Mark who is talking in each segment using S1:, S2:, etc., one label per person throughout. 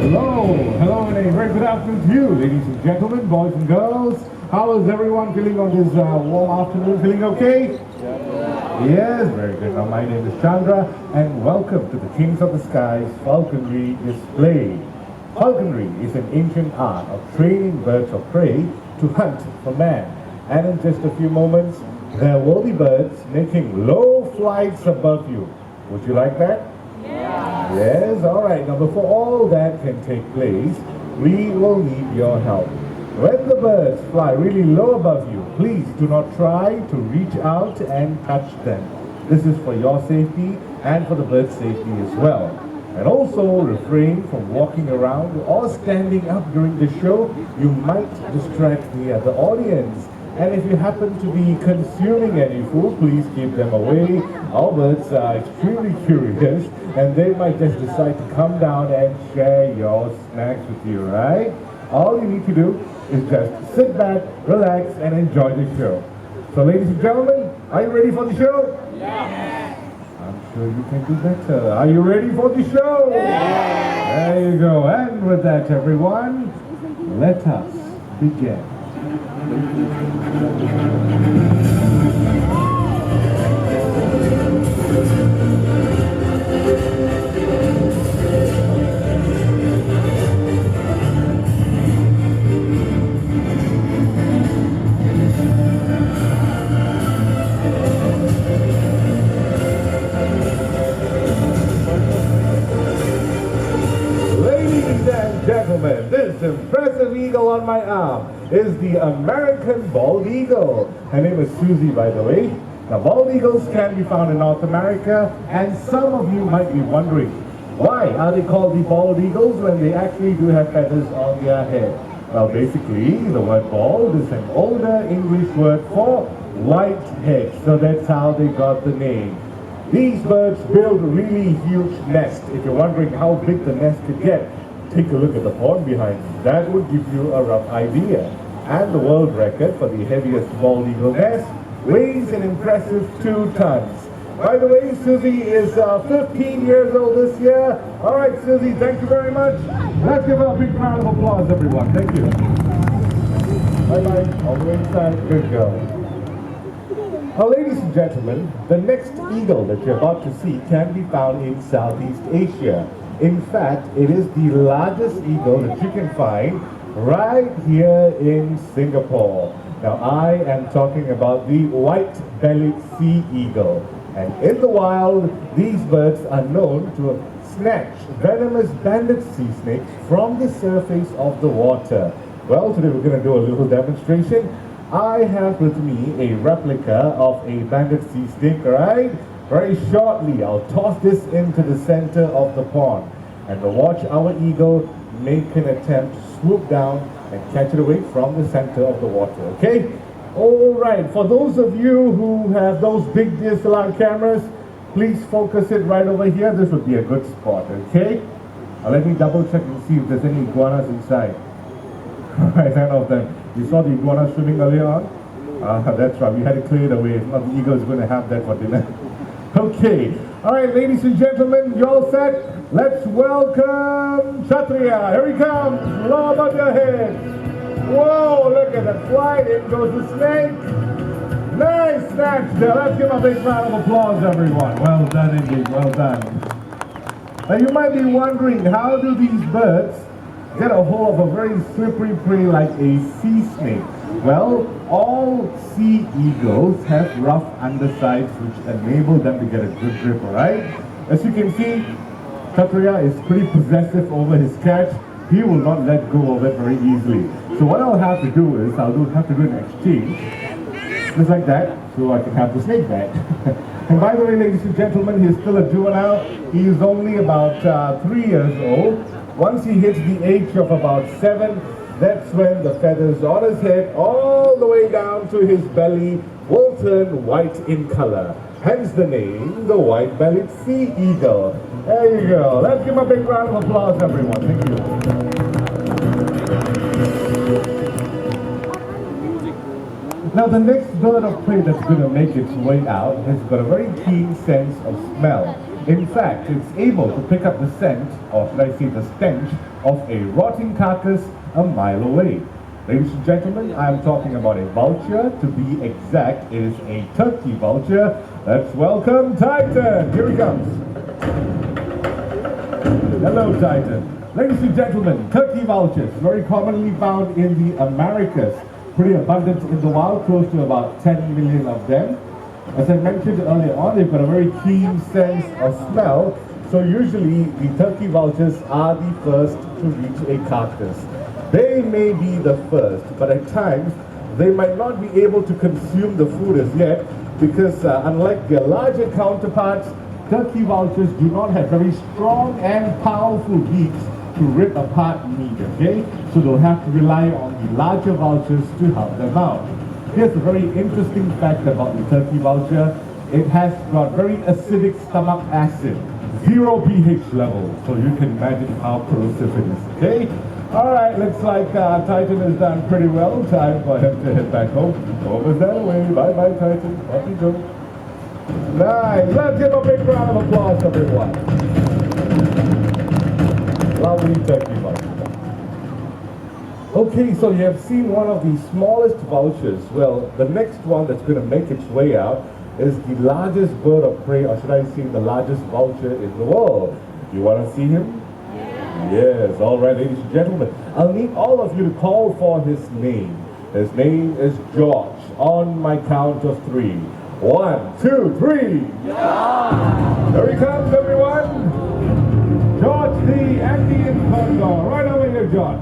S1: Hello, and a very good afternoon to you, ladies and gentlemen, boys and girls. How is everyone feeling on this warm afternoon? Feeling okay? Yes, very good. Now, my name is Chandra, and welcome to the Kings of the Skies Falconry Display. Falconry is an ancient art of training birds of prey to hunt for man. And in just a few moments, there will be birds making low flights above you. Would you like that? Yes, all right. Now, before all that can take place, we will need your help. When the birds fly really low above you, please do not try to reach out and touch them. This is for your safety and for the bird's safety as well. And also refrain from walking around or standing up during the show. You might distract the other audience. And if you happen to be consuming any food, please keep them away. Our birds are extremely curious and they might just decide to come down and share your snacks with you, right? All you need to do is just sit back, relax, and enjoy the show. So ladies and gentlemen, are you ready for the show?
S2: Yes.
S1: I'm sure you can do better. Are you ready for the show?
S2: Yes.
S1: There you go. And with that, everyone, let us begin. Ladies and gentlemen, this impressive eagle on my arm is the American bald eagle. Her name is Susie, by the way. Now, bald eagles can be found in North America, and some of you might be wondering, why are they called the bald eagles when they actually do have feathers on their head? Well, basically, the word bald is an older English word for white head, so that's how they got the name. These birds build a really huge nest. If you're wondering how big the nest could get, take a look at the pond behind me. That would give you a rough idea. And the world record for the heaviest bald eagle nest weighs an impressive 2 tons. By the way, Susie is 15 years old this year. All right, Susie, thank you very much. Let's give her a big round of applause, everyone. Thank you. Bye-bye. All the way inside. Good girl. Now, ladies and gentlemen, the next eagle that you're about to see can be found in Southeast Asia. In fact, it is the largest eagle that you can find right here in Singapore. Now, I am talking about the white-bellied sea eagle. And in the wild, these birds are known to snatch venomous banded sea snakes from the surface of the water. Well, today we're going to do a little demonstration. I have with me a replica of a banded sea snake, right? Very shortly, I'll toss this into the center of the pond. And we'll watch our eagle make an attempt to swoop down and catch it away from the center of the water, okay? All right, for those of you who have those big DSLR cameras, please focus it right over here. This would be a good spot, okay? Now let me double check and see if there's any iguanas inside. All right, none of them. You saw the iguana swimming earlier on? That's right, we had to clear it away. If not, the eagle is going to have that for dinner. Okay, all right, ladies and gentlemen, you all set? Let's welcome Kshatriya. Here he comes, low above your head. Whoa, look at that flight. In goes the snake. Nice snatch there. Let's give a big round of applause, everyone. Well done indeed, well done. Now you might be wondering, how do these birds get a hold of a very slippery prey like a sea snake? Well, all sea eagles have rough undersides which enable them to get a good grip, alright? As you can see, Kshatriya is pretty possessive over his catch. He will not let go of it very easily. So what I'll have to do is, have to do an exchange, just like that, so I can have the snake back. And by the way, ladies and gentlemen, he's still a juvenile. He is only about 3 years old. Once he hits the age of about 7, that's when the feathers on his head all the way down to his belly will turn white in color. Hence the name, the white-bellied sea eagle. There you go. Let's give him a big round of applause, everyone. Thank you. Now the next bird of prey that's going to make its way out has got a very keen sense of smell. In fact, it's able to pick up the scent, or should I say the stench, of a rotting carcass a mile away. Ladies and gentlemen, I'm talking about a vulture. To be exact, it is a turkey vulture. Let's welcome Titan. Here he comes. Hello, Titan. Ladies and gentlemen, turkey vultures, very commonly found in the Americas. Pretty abundant in the wild, close to about 10 million of them. As I mentioned earlier on, they've got a very keen sense of smell. So usually the turkey vultures are the first to reach a carcass. They may be the first, but at times they might not be able to consume the food as yet because unlike their larger counterparts, turkey vultures do not have very strong and powerful beaks to rip apart meat, okay? So they'll have to rely on the larger vultures to help them out. Here's a very interesting fact about the turkey vulture. It has got very acidic stomach acid, 0 pH level, so you can imagine how corrosive it is, okay? Alright, looks like Titan has done pretty well. Time for him to head back home. Over that way. Bye-bye, Titan. Off you go. Nice. Let's give a big round of applause, everyone. Lovely turkey vulture. Okay, so you have seen one of the smallest vultures. Well, the next one that's going to make its way out is the largest bird of prey, or should I say the largest vulture in the world. You want to see him? Yes, all right, ladies and gentlemen. I'll need all of you to call for his name. His name is George. On my count of 3. 1, 2, 3. George! Here he comes, everyone. George the Andean condor. Right over here, George.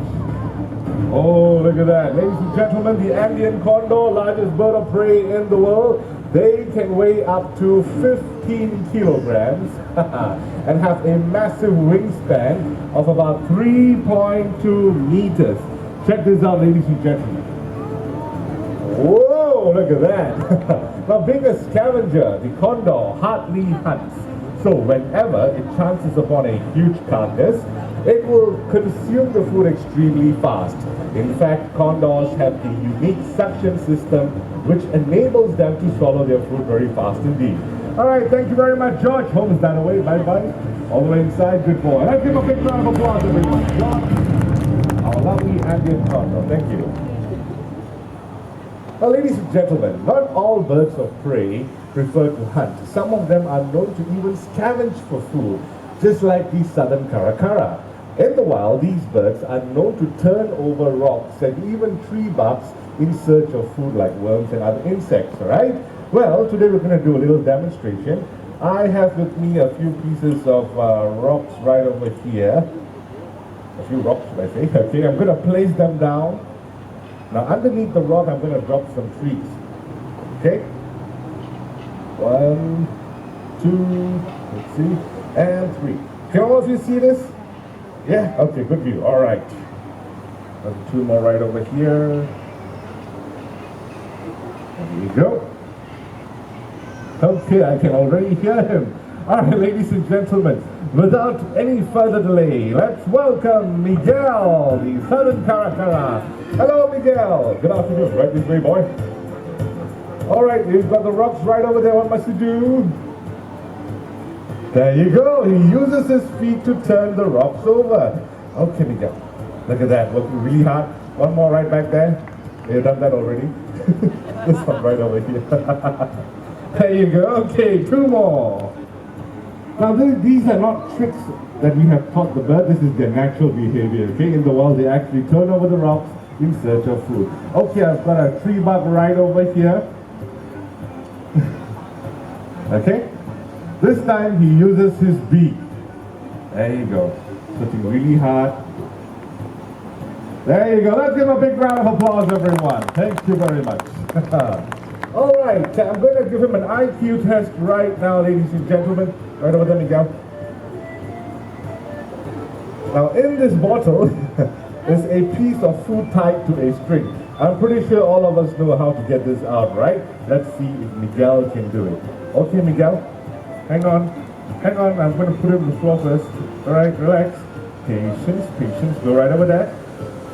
S1: Oh, look at that. Ladies and gentlemen, the Andean condor, largest bird of prey in the world. They can weigh up to 15 kilograms and have a massive wingspan of about 3.2 meters. Check this out, ladies and gentlemen. Whoa, look at that. Now, being a scavenger, the condor hardly hunts. So whenever it chances upon a huge carcass, it will consume the food extremely fast. In fact, condors have a unique suction system which enables them to swallow their food very fast indeed. Alright, thank you very much, George. Home is done away. Bye-bye. All the way inside. Good boy. Let's give a big round of applause, everyone. George, our lovely Andean condor. Thank you. Now, ladies and gentlemen, not all birds of prey prefer to hunt. Some of them are known to even scavenge for food, just like the southern caracara. In the wild, these birds are known to turn over rocks and even tree barks in search of food like worms and other insects, alright? Well, today we're going to do a little demonstration. I have with me a few pieces of rocks right over here. A few rocks, should I say. Okay, I'm going to place them down. Now, underneath the rock, I'm going to drop some trees. Okay? 1, 2, let's see, and 3. Can all of you see this? Yeah? Okay, good view. All right. There's 2 more right over here. There you go. Okay, I can already hear him. All right, ladies and gentlemen, without any further delay, let's welcome Miguel, the southern caracara. Hello, Miguel. Good afternoon. Right this way, boy. All right, you've got the rocks right over there. What must you do? There you go. He uses his feet to turn the rocks over. Okay, Miguel. Look at that. Working really hard. One more right back there. You've done that already. This one right over here. There you go. Okay, 2 more. Now, these are not tricks that we have taught the bird. This is their natural behavior, okay? In the wild, they actually turn over the rocks in search of food. Okay, I've got a tree bark right over here. Okay? This time, he uses his beak. There you go. Pushing really hard. There you go. Let's give a big round of applause, everyone. Thank you very much. All right, I'm going to give him an IQ test right now, ladies and gentlemen. Right over there, Miguel. Now, in this bottle is a piece of food tied to a string. I'm pretty sure all of us know how to get this out, right? Let's see if Miguel can do it. Okay, Miguel, hang on. Hang on, I'm going to put it on the floor first. All right, relax. Patience, patience. Go right over there.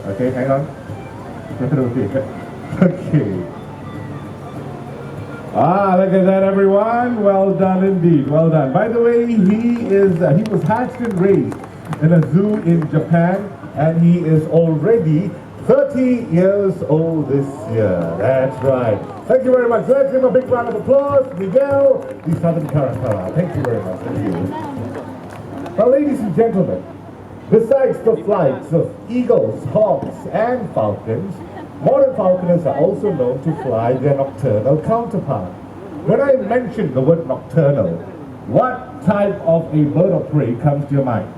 S1: Okay, hang on. Okay. Okay. Ah, look at that, everyone. Well done indeed. Well done. By the way, he was hatched and raised in a zoo in Japan, and he is already 30 years old this year. That's right. Thank you very much. Let's give him a big round of applause. Miguel, the Southern Caracara. Thank you very much. Thank you. Now, ladies and gentlemen, besides the flights of eagles, hawks, and falcons, modern falconers are also known to fly their nocturnal counterpart. When I mention the word nocturnal, what type of a bird of prey comes to your mind?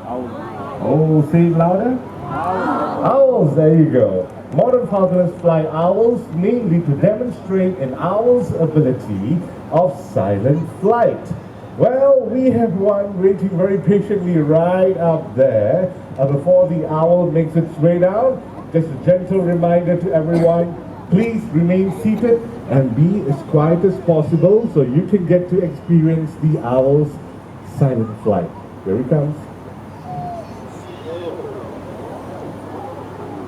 S1: Oh, say it louder. Owls, there you go. Modern falconers fly owls mainly to demonstrate an owl's ability of silent flight. Well, we have one waiting very patiently right up there. Before the owl makes its way down, just a gentle reminder to everyone, please remain seated and be as quiet as possible so you can get to experience the owl's silent flight. Here he comes.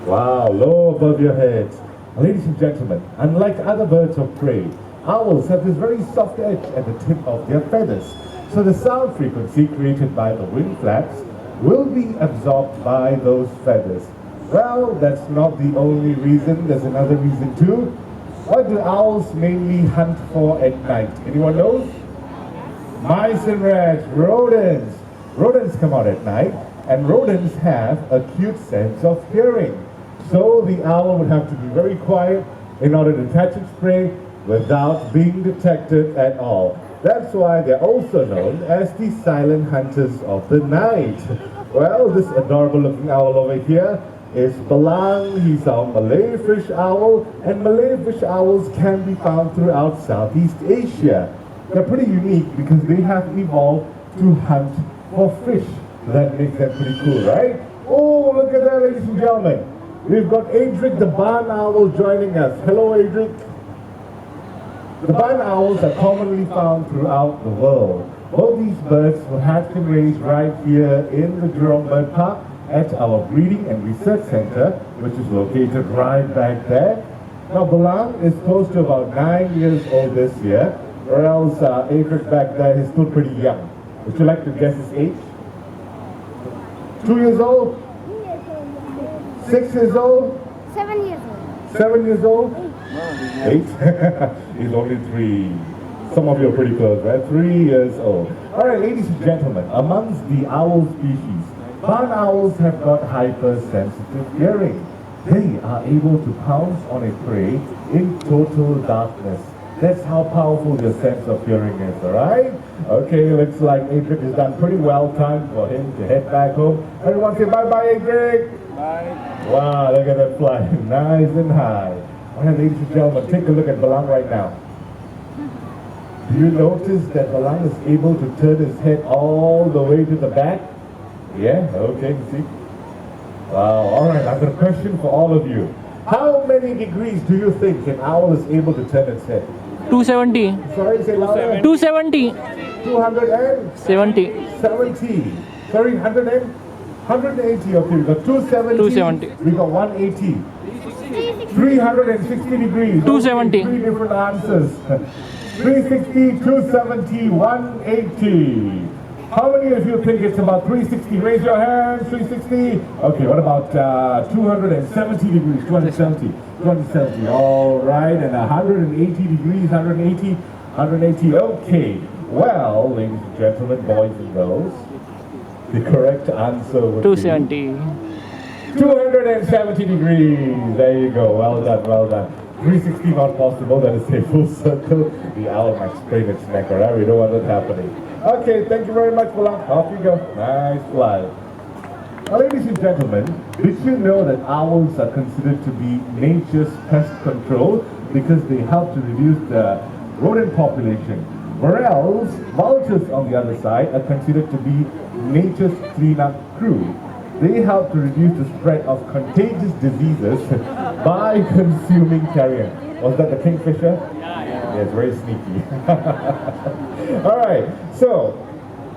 S1: Wow, low above your heads. Ladies and gentlemen, unlike other birds of prey, owls have this very soft edge at the tip of their feathers. So the sound frequency created by the wing flaps will be absorbed by those feathers. Well, that's not the only reason. There's another reason too. What do owls mainly hunt for at night? Anyone knows? Mice and rats, rodents. Rodents come out at night, and rodents have a acute sense of hearing. So the owl would have to be very quiet in order to catch its prey without being detected at all. That's why they're also known as the silent hunters of the night. Well, this adorable looking owl over here is Belang. He's our Malay fish owl, and Malay fish owls can be found throughout Southeast Asia. They're pretty unique because they have evolved to hunt for fish. That makes them pretty cool, right? Oh, look at that, ladies and gentlemen. We've got Adric the barn owl joining us. Hello, Adric. The barn owls are commonly found throughout the world. Both these birds were hatched and raised right here in the Jurong Bird Park at our Breeding and Research Center, which is located right back there. Now, Belang is close to about 9 years old this year, or else Adric back there is still pretty young. Would you like to guess his age? 2 years old? 6 years old?
S2: 7 years old.
S1: 7 years old? 8? He's only 3. Some of you are pretty close, right? 3 years old. All right, ladies and gentlemen, amongst the owl species, barn owls have got hypersensitive hearing. They are able to pounce on a prey in total darkness. That's how powerful your sense of hearing is, alright? Okay, looks like Adric has done pretty well. Time for him to head back home. Everyone say bye-bye, Adric!
S3: Bye.
S1: Wow, look at that fly. Nice and high. Alright, ladies and gentlemen, take a look at Belang right now. Do you notice that Belang is able to turn his head all the way to the back? Yeah, okay, see? Wow, alright, I've got a question for all of you. How many degrees do you think an owl is able to turn its head?
S4: 270.
S1: Sorry, say louder.
S4: 270.
S1: 270.
S4: 70.
S1: Sorry, 180. Okay, we got 270.
S4: 270.
S1: We got 180. 360 degrees.
S4: 270.
S1: Okay, 3 different answers. 360, 270, 180. How many of you think it's about 360? Raise your hands. 360. Okay, what about 270 degrees? 270. 270. All right, and 180 degrees. 180. 180. Okay. Well, ladies and gentlemen, boys and girls, the correct answer would
S4: 270.
S1: be 270 degrees. There you go. Well done. Well done. 360 not possible. That is a full circle. The owl might sprain its neck. All right, we don't want that happening. Okay, thank you very much, Belang. Off you go. Nice fly. Now, ladies and gentlemen, did you know that owls are considered to be nature's pest control because they help to reduce the rodent population? Whereas vultures, on the other side, are considered to be nature's cleanup crew. They help to reduce the spread of contagious diseases by consuming carrion. Was that the kingfisher? Yeah, it's very sneaky. All right, so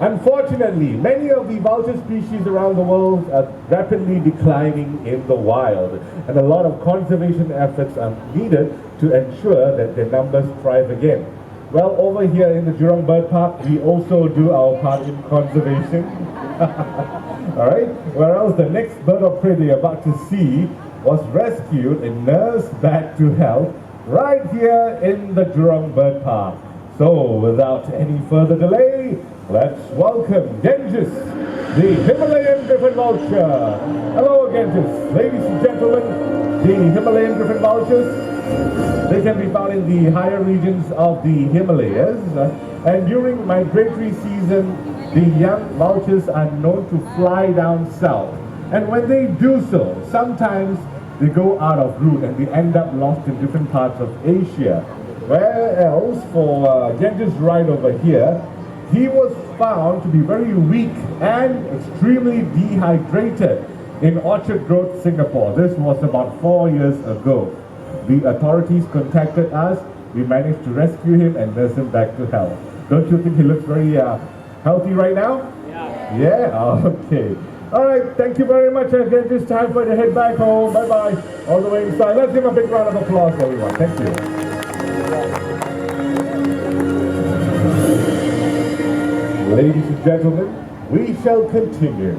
S1: unfortunately, many of the vulture species around the world are rapidly declining in the wild, and a lot of conservation efforts are needed to ensure that their numbers thrive again. Well, over here in the Jurong Bird Park, we also do our part in conservation. Alright, whereas the next bird of prey you're about to see was rescued and nursed back to health right here in the Jurong Bird Park. So, without any further delay, let's welcome Genghis, the Himalayan griffon vulture. Hello, Genghis. Ladies and gentlemen, the Himalayan griffon vultures, they can be found in the higher regions of the Himalayas. And during migratory season, the young vultures are known to fly down south. And when they do so, sometimes they go out of route and they end up lost in different parts of Asia. Where else, for Genghis right over here, he was found to be very weak and extremely dehydrated in Orchard Road, Singapore. This was about 4 years ago. The authorities contacted us. We managed to rescue him and nurse him back to health. Don't you think he looks very healthy right now?
S2: Yeah.
S1: Yeah? Okay. Alright, thank you very much again. It's time for you to head back home. Bye-bye. All the way inside. Let's give a big round of applause, everyone. Thank you. Ladies and gentlemen, we shall continue.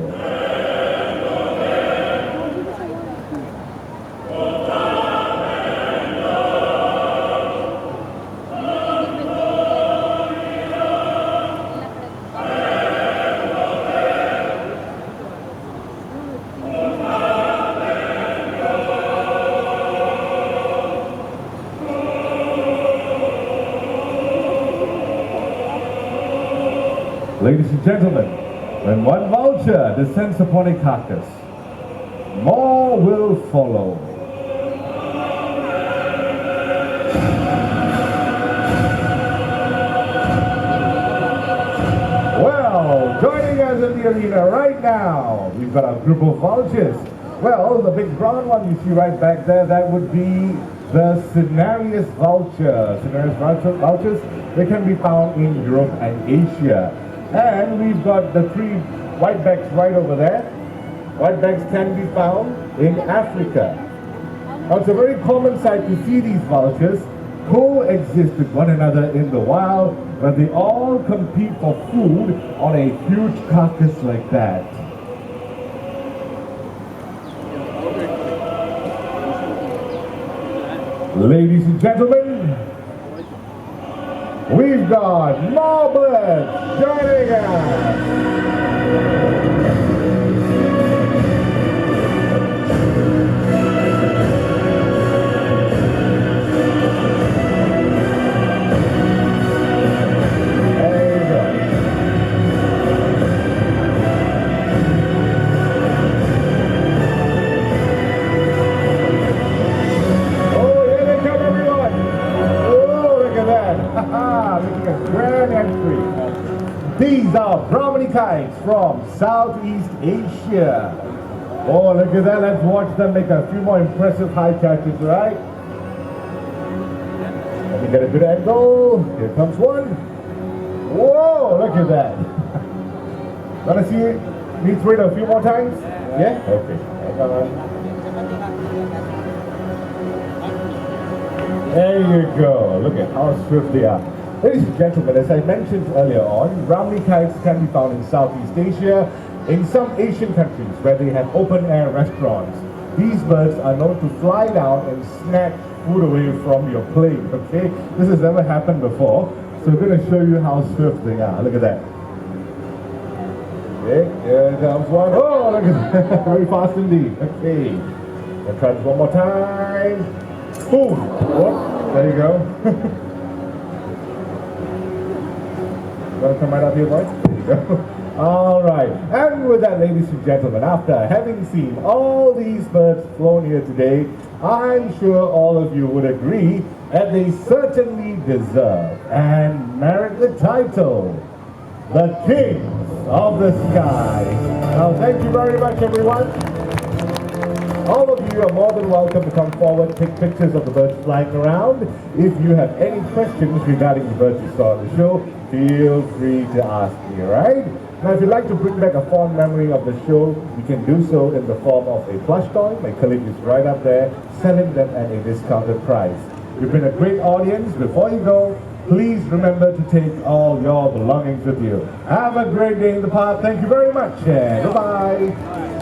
S1: Ladies and gentlemen, when one vulture descends upon a carcass, more will follow. Well, joining us in the arena right now, we've got a group of vultures. Well, the big brown one you see right back there, that would be the Cinereus vulture. Cinereus vultures, they can be found in Europe and Asia. And we've got the 3 whitebacks right over there. Whitebacks can be found in Africa. Now, it's a very common sight to see these vultures coexist with one another in the wild, but they all compete for food on a huge carcass like that. Ladies and gentlemen, we've got more birds joining us. These are Brahmani kites from Southeast Asia. Oh, look at that. Let's watch them make a few more impressive high catches, right? Let me get a good angle. Here comes one. Whoa, look at that. Wanna see me throw it a few more times? Yeah? Okay. Hang on. There you go. Look at how swift they are. Ladies and gentlemen, as I mentioned earlier on, Brahmani kites can be found in Southeast Asia, in some Asian countries where they have open-air restaurants. These birds are known to fly down and snatch food away from your plate, okay? This has never happened before, so we're going to show you how swift they are. Look at that. Okay, here comes one. Oh, look at that. Very fast indeed. Okay. I'll try this one more time. Boom. Oh, there you go. Want to come right up here, boys? There you go. All right. And with that, ladies and gentlemen, after having seen all these birds flown here today, I'm sure all of you would agree that they certainly deserve and merit the title, the Kings of the Sky. Now, thank you very much, everyone. All of you are more than welcome to come forward, take pictures of the birds flying around. If you have any questions regarding the birds you saw on the show, feel free to ask me, right? Now, if you'd like to bring back a fond memory of the show, you can do so in the form of a plush toy. My colleague is right up there, selling them at a discounted price. You've been a great audience. Before you go, please remember to take all your belongings with you. Have a great day in the park. Thank you very much, and goodbye.